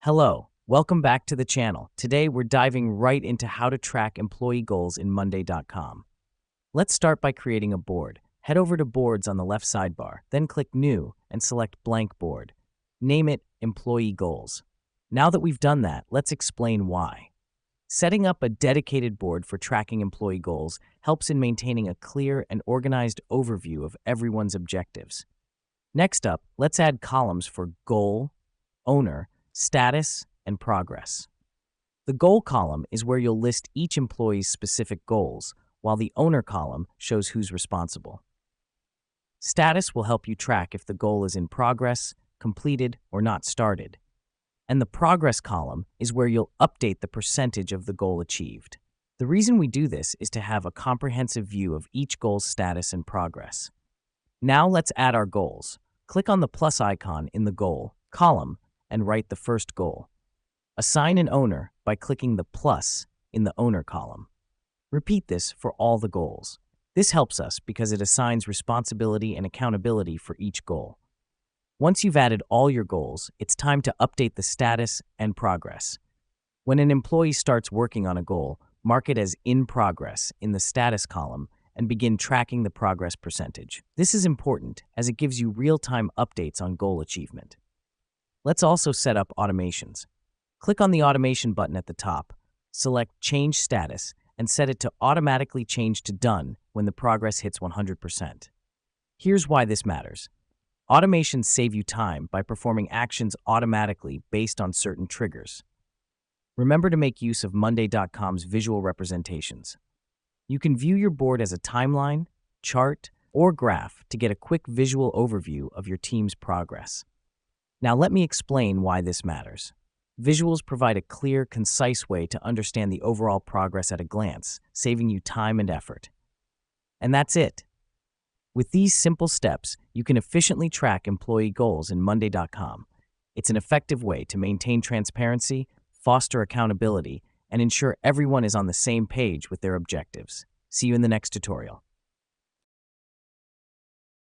Hello, welcome back to the channel. Today we're diving right into how to track employee goals in Monday.com. Let's start by creating a board. Head over to Boards on the left sidebar, then click New and select Blank Board. Name it Employee Goals. Now that we've done that, let's explain why. Setting up a dedicated board for tracking employee goals helps in maintaining a clear and organized overview of everyone's objectives. Next up, let's add columns for Goal, Owner, Status, and Progress. The Goal column is where you'll list each employee's specific goals, while the Owner column shows who's responsible. Status will help you track if the goal is in progress, completed, or not started. And the Progress column is where you'll update the percentage of the goal achieved. The reason we do this is to have a comprehensive view of each goal's status and progress. Now let's add our goals. Click on the plus icon in the Goal column and write the first goal. Assign an owner by clicking the plus in the Owner column. Repeat this for all the goals. This helps us because it assigns responsibility and accountability for each goal. Once you've added all your goals, it's time to update the status and progress. When an employee starts working on a goal, mark it as in progress in the status column and begin tracking the progress percentage. This is important as it gives you real-time updates on goal achievement. Let's also set up automations. Click on the automation button at the top, select Change Status, and set it to automatically change to Done when the progress hits 100%. Here's why this matters. Automations save you time by performing actions automatically based on certain triggers. Remember to make use of Monday.com's visual representations. You can view your board as a timeline, chart, or graph to get a quick visual overview of your team's progress. Now let me explain why this matters. Visuals provide a clear, concise way to understand the overall progress at a glance, saving you time and effort. And that's it. With these simple steps, you can efficiently track employee goals in Monday.com. It's an effective way to maintain transparency, foster accountability, and ensure everyone is on the same page with their objectives. See you in the next tutorial.